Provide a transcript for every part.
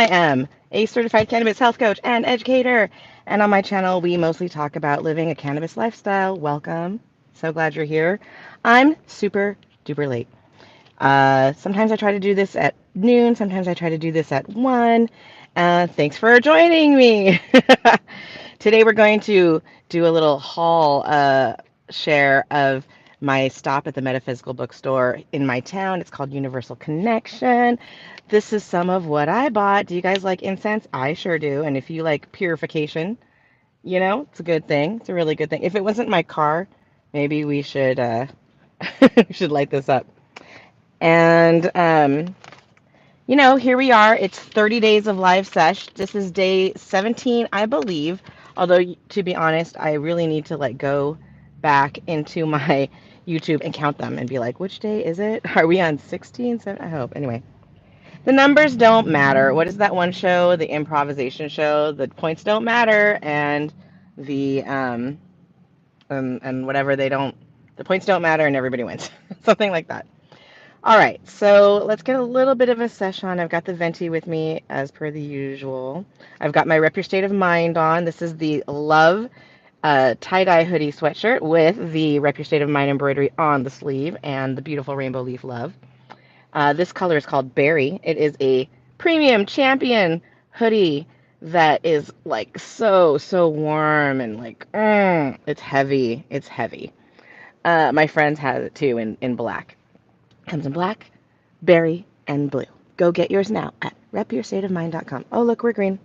I am a certified cannabis health coach and educator. And on my channel, we mostly talk about living a cannabis lifestyle. Welcome. So glad you're here. I'm super duper late. Sometimes I try to do this at noon. Sometimes I try to do this at 1. Thanks for joining me. Today we're going to do a little haul share of my stop at the metaphysical bookstore in my town. It's called Universal Connection. This is some of what I bought. Do you guys like incense? I sure do. And if you like purification, it's a good thing. It's a really good thing. If it wasn't my car, maybe we should we should light this up. And here we are. It's 30 days of live sesh. This is day 17, I believe. Although, to be honest, I really need to go back into my YouTube and count them and be like, which day is it? Are we on 16, 7? I hope. Anyway, the numbers don't matter. What is that one show? The improvisation show. The points don't matter, and the and whatever they don't. The points don't matter, and everybody wins. Something like that. All right, so let's get a little bit of a sesh on. I've got the venti with me as per the usual. I've got my Rep Your State of Mind on. This is the Love tie-dye hoodie sweatshirt with the Rep Your State of Mind embroidery on the sleeve and the beautiful rainbow leaf love. This color is called Berry. It is a premium champion hoodie that is so warm and it's heavy. It's heavy. My friends has it too in black. Comes in black, berry, and blue. Go get yours now at repyourstateofmind.com. Oh, look, we're green.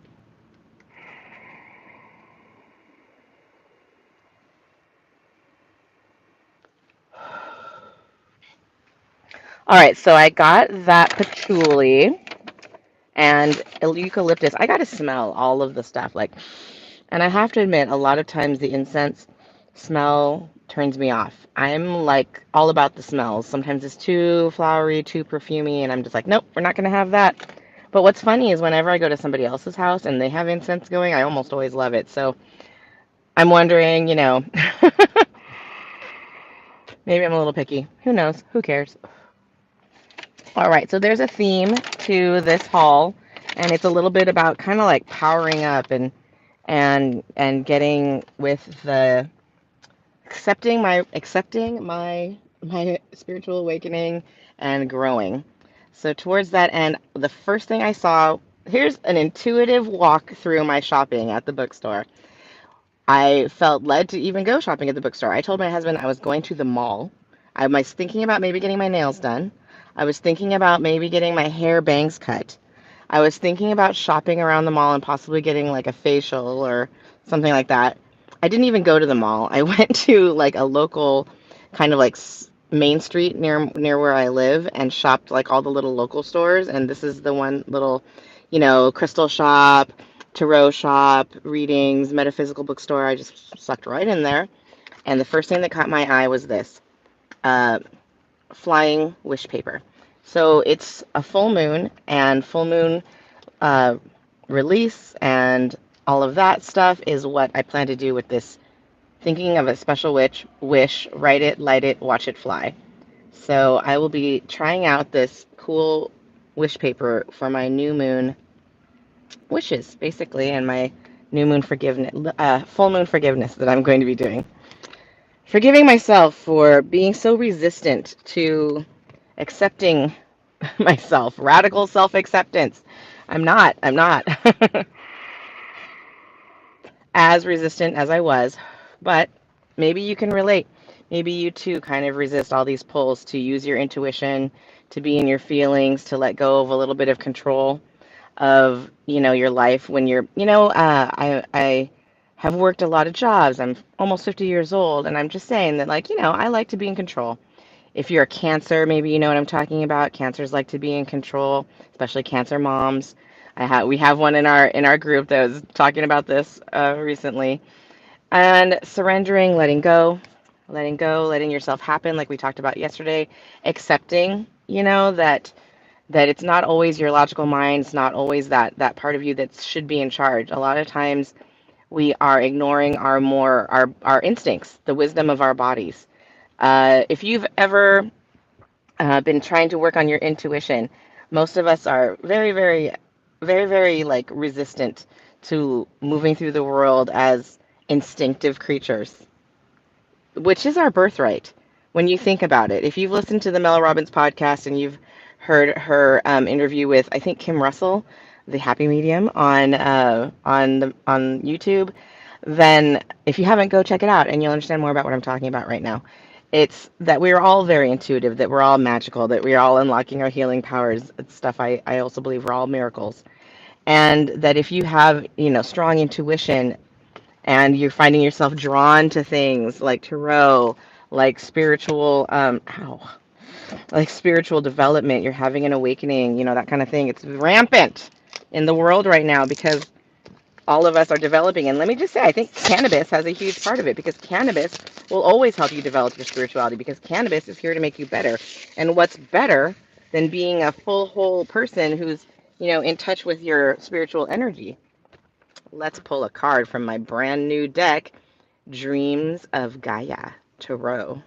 All right, so I got that patchouli and eucalyptus. I got to smell all of the stuff. And I have to admit, a lot of times the incense smell turns me off. I'm all about the smells. Sometimes it's too flowery, too perfumey, and I'm just like, nope, we're not going to have that. But what's funny is whenever I go to somebody else's house and they have incense going, I almost always love it. So I'm wondering, maybe I'm a little picky. Who knows? Who cares? All right, so there's a theme to this haul, and it's a little bit about kind of powering up and getting with the accepting my spiritual awakening and growing. So towards that end, the first thing I saw, here's an intuitive walk through my shopping at the bookstore. I felt led to even go shopping at the bookstore. I told my husband I was going to the mall. I was thinking about maybe getting my nails done. I was thinking about maybe getting my hair bangs cut. I was thinking about shopping around the mall and possibly getting a facial or something like that. I didn't even go to the mall. I went to a local kind of main street near where I live and shopped all the little local stores. And this is the one little, crystal shop, tarot shop, readings, metaphysical bookstore. I just sucked right in there. And the first thing that caught my eye was this flying wish paper. So it's a full moon and full moon release and all of that stuff is what I plan to do with this. Thinking of a special wish, write it, light it, watch it fly. So I will be trying out this cool wish paper for my new moon wishes, basically, and my new moon forgiveness, full moon forgiveness that I'm going to be doing. Forgiving myself for being so resistant to accepting myself, radical self-acceptance. I'm not as resistant as I was, but maybe you can relate. Maybe you too kind of resist all these pulls to use your intuition, to be in your feelings, to let go of a little bit of control of, your life when you're, I have worked a lot of jobs. I'm almost 50 years old, and I'm just saying that, I like to be in control. If you're a Cancer, maybe you know what I'm talking about. Cancers like to be in control, especially Cancer moms. We have one in our group that was talking about this recently. And surrendering, letting yourself happen, like we talked about yesterday. Accepting, that it's not always your logical mind. It's not always that part of you that should be in charge. A lot of times we are ignoring our instincts, the wisdom of our bodies. If you've ever been trying to work on your intuition, most of us are very, very very, very like resistant to moving through the world as instinctive creatures, which is our birthright when you think about it. If you've listened to the Mel Robbins podcast and you've heard her interview with, I think, Kim Russell, the Happy Medium, on YouTube, then if you haven't, go check it out and you'll understand more about what I'm talking about right now. It's that we're all very intuitive, that we're all magical, that we're all unlocking our healing powers. It's stuff I also believe we're all miracles. And that if you have, strong intuition and you're finding yourself drawn to things like tarot, like like spiritual development, you're having an awakening, that kind of thing. It's rampant in the world right now because all of us are developing. And let me just say, I think cannabis has a huge part of it because cannabis will always help you develop your spirituality because cannabis is here to make you better. And what's better than being a full, whole person who's, in touch with your spiritual energy? Let's pull a card from my brand new deck, Dreams of Gaia Tarot.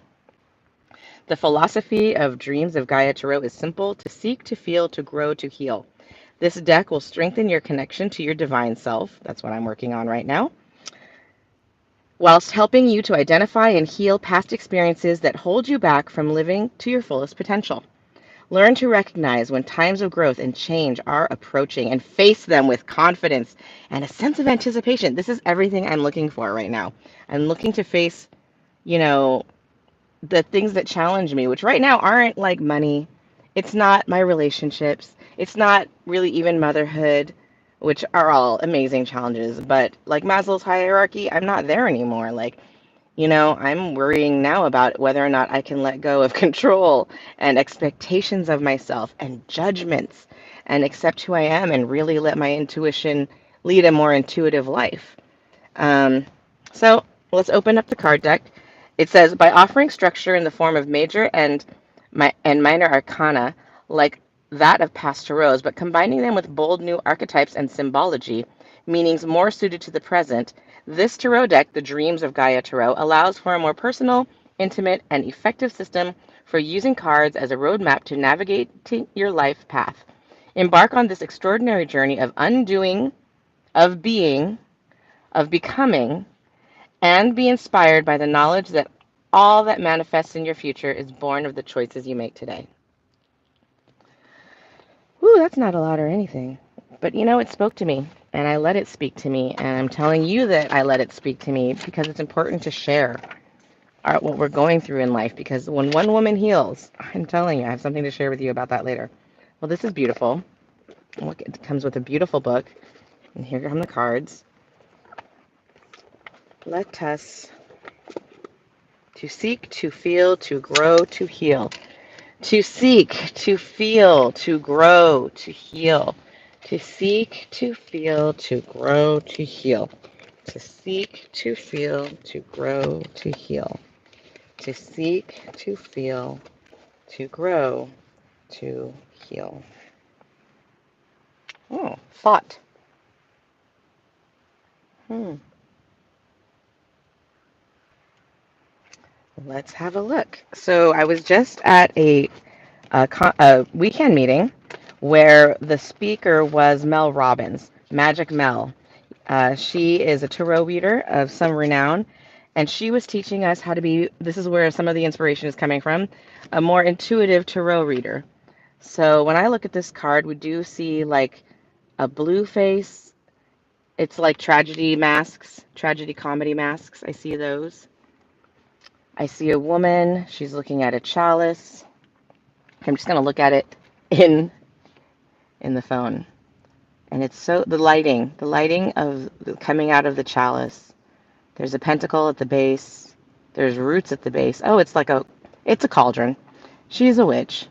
The philosophy of Dreams of Gaia Tarot is simple: to seek, to feel, to grow, to heal. This deck will strengthen your connection to your divine self. That's what I'm working on right now, whilst helping you to identify and heal past experiences that hold you back from living to your fullest potential. Learn to recognize when times of growth and change are approaching and face them with confidence and a sense of anticipation. This is everything I'm looking for right now. I'm looking to face, you know, the things that challenge me, which right now aren't like money. It's not my relationships. It's not really even motherhood, which are all amazing challenges. But like Maslow's hierarchy, I'm not there anymore. Like, I'm worrying now about whether or not I can let go of control and expectations of myself and judgments and accept who I am and really let my intuition lead a more intuitive life. Um, so let's open up the card deck. It says, by offering structure in the form of major and minor arcana, like that of past tarots, but combining them with bold new archetypes and symbology, meanings more suited to the present, this tarot deck, the Dreams of Gaia Tarot, allows for a more personal, intimate, and effective system for using cards as a roadmap to navigate your life path. Embark on this extraordinary journey of undoing, of being, of becoming, and be inspired by the knowledge that all that manifests in your future is born of the choices you make today. Whew, that's not a lot or anything. But it spoke to me, and I let it speak to me, and I'm telling you that I let it speak to me because it's important to share what we're going through in life, because when one woman heals, I'm telling you, I have something to share with you about that later. Well, this is beautiful. Look, it comes with a beautiful book, and here come the cards. Let us to seek, to feel, to grow, to heal. To seek, to feel, to grow, to heal. To seek, to feel, to grow, to heal. To seek, to feel, to grow, to heal. To seek, to feel, to grow, to heal. Oh, thought. Let's have a look. So I was just at a weekend meeting where the speaker was Mel Robbins, Magic Mel. She is a tarot reader of some renown, and she was teaching us how to be, this is where some of the inspiration is coming from, a more intuitive tarot reader. So when I look at this card, we do see like a blue face. It's like tragedy masks, tragedy comedy masks. I see those. I see a woman. She's looking at a chalice. I'm just going to look at it in the phone. And it's so the lighting of coming out of the chalice. There's a pentacle at the base. There's roots at the base. Oh, it's a cauldron. She's a witch.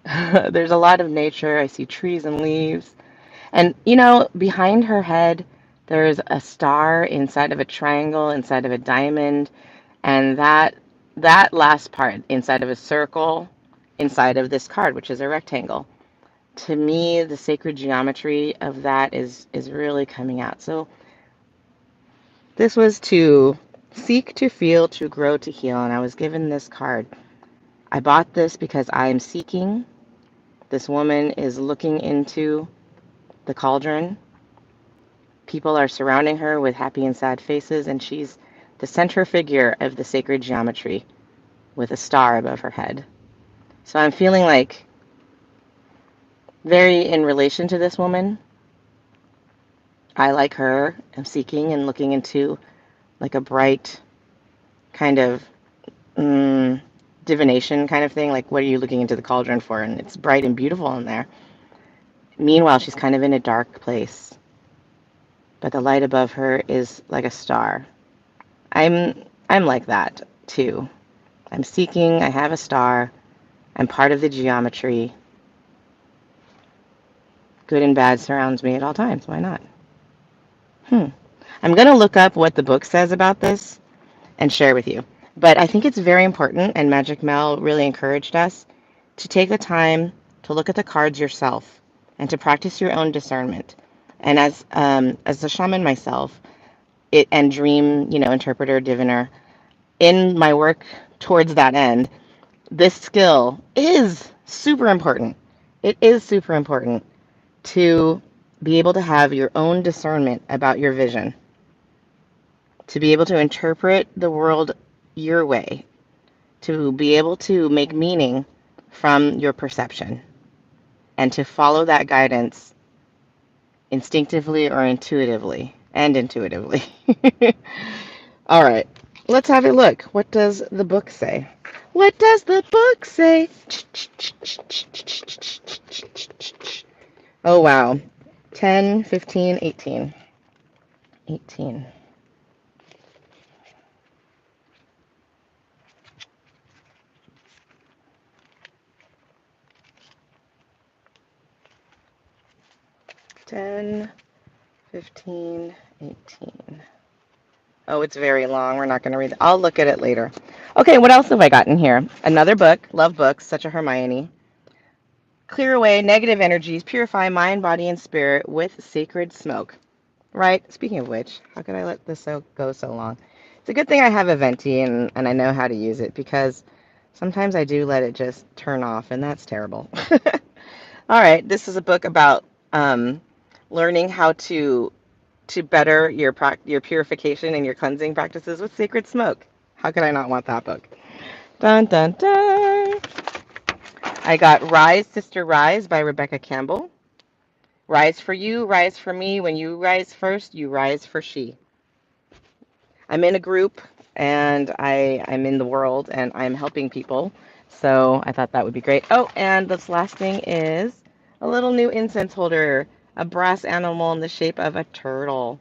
There's a lot of nature. I see trees and leaves. And behind her head, there's a star inside of a triangle, inside of a diamond, and that last part inside of a circle, inside of this card, which is a rectangle. To me, the sacred geometry of that is really coming out. So this was to seek, to feel, to grow, to heal, and I was given this card. I bought this because I am seeking. This woman is looking into the cauldron. People are surrounding her with happy and sad faces, and she's the center figure of the sacred geometry with a star above her head. So I'm feeling like very in relation to this woman. I, like her, am seeking and looking into like a bright kind of divination kind of thing. Like, what are you looking into the cauldron for? And it's bright and beautiful in there. Meanwhile, she's kind of in a dark place, but the light above her is like a star. I'm like that too. I'm seeking, I have a star, I'm part of the geometry. Good and bad surrounds me at all times. Why not? I'm going to look up what the book says about this and share with you. But I think it's very important, and Magic Mel really encouraged us to take the time to look at the cards yourself and to practice your own discernment. And as a shaman myself, and dream, interpreter, diviner, in my work towards that end, this skill is super important. It is super important to be able to have your own discernment about your vision, to be able to interpret the world your way, to be able to make meaning from your perception, and to follow that guidance instinctively or intuitively, and intuitively. All right, let's have a look. What does the book say? What does the book say? Oh, wow. 10, 15, 18. 18. Ten, 15, 18. Oh, it's very long. We're not going to read it. I'll look at it later. Okay, what else have I got in here? Another book. Love books. Such a Hermione. Clear away negative energies. Purify mind, body, and spirit with sacred smoke. Right? Speaking of which, how could I let this go so long? It's a good thing I have a venti and I know how to use it, because sometimes I do let it just turn off, and that's terrible. All right, this is a book about learning how to better your purification and your cleansing practices with sacred smoke. How could I not want that book? Dun dun dun. I got Rise, Sister Rise by Rebecca Campbell. Rise for you, rise for me. When you rise first, you rise for she. I'm in a group, and I'm in the world, and I'm helping people. So I thought that would be great. Oh, and this last thing is a little new incense holder, a brass animal in the shape of a turtle.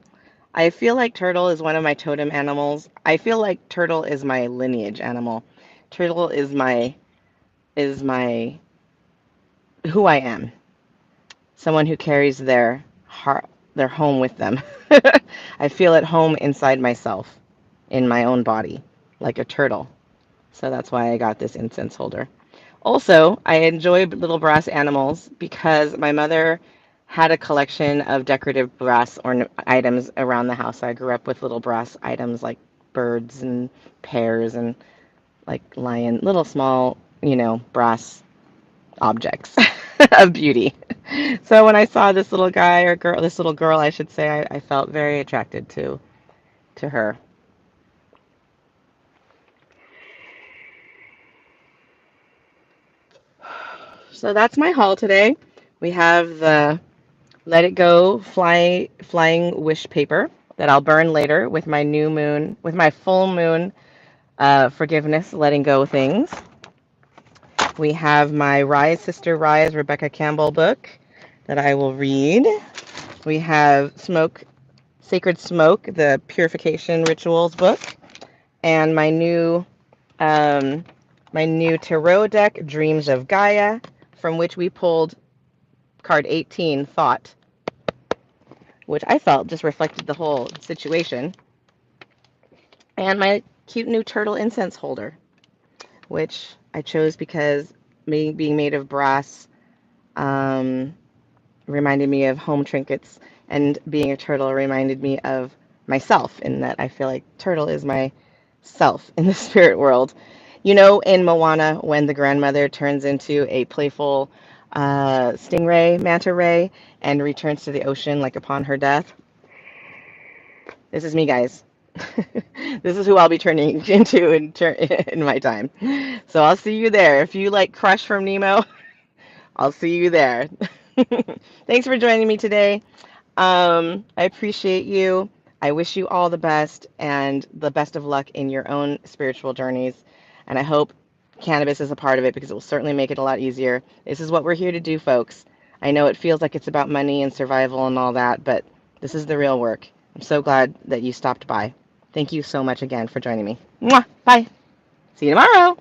I feel like turtle is one of my totem animals. I feel like turtle is my lineage animal. Turtle is my who I am. Someone who carries their heart, their home with them. I feel at home inside myself, in my own body, like a turtle. So that's why I got this incense holder. Also, I enjoy little brass animals because my mother had a collection of decorative brass items around the house. I grew up with little brass items like birds and pears and like little small, brass objects of beauty. So when I saw this little guy or girl, this little girl, I should say, I felt very attracted to her. So that's my haul today. We have the Let It Go flying wish paper that I'll burn later with my new moon, with my full moon forgiveness, letting go things. We have my Rise, Sister Rise, Rebecca Campbell book that I will read. We have Sacred Smoke, the Purification Rituals book, and um, my new tarot deck, Dreams of Gaia, from which we pulled card 18, Thought, which I felt just reflected the whole situation, and my cute new turtle incense holder, which I chose because me being made of brass reminded me of home trinkets, and being a turtle reminded me of myself, in that I feel like turtle is my self in the spirit world. In Moana, when the grandmother turns into a playful stingray, manta ray, and returns to the ocean like upon her death. This is me, guys. This is who I'll be turning into in my time. So I'll see you there. If you like Crush from Nemo, I'll see you there. Thanks for joining me today. I appreciate you. I wish you all the best and the best of luck in your own spiritual journeys. And I hope cannabis is a part of it because it will certainly make it a lot easier. This is what we're here to do, folks. I know it feels like it's about money and survival and all that, but this is the real work. I'm so glad that you stopped by. Thank you so much again for joining me. Mwah! Bye. See you tomorrow.